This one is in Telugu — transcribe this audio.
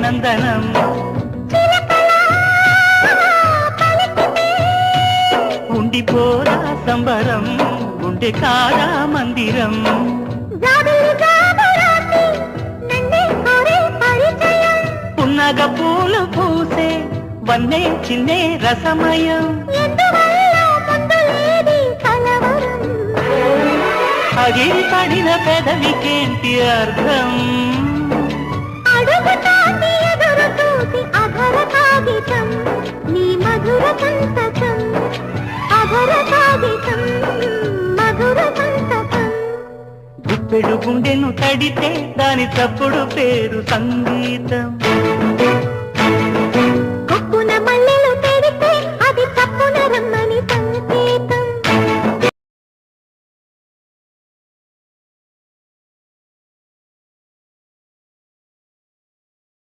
నందనం ఉండిపోరా సంబరం గుండె కారా మందిరం పున్నగ పూలు పూసే వన్నే చిన్నే రసమయం అగిరి పడిన పెదవికేంటి అర్థం అడుగుతాంది ఎదురు చూసి అధర కాగితం నీ మధుర సంతకం అధర కాగితం మధుర సంతకం గుప్పెడు గుండెను తడితే దాని తప్పుడు పేరు సంగీతం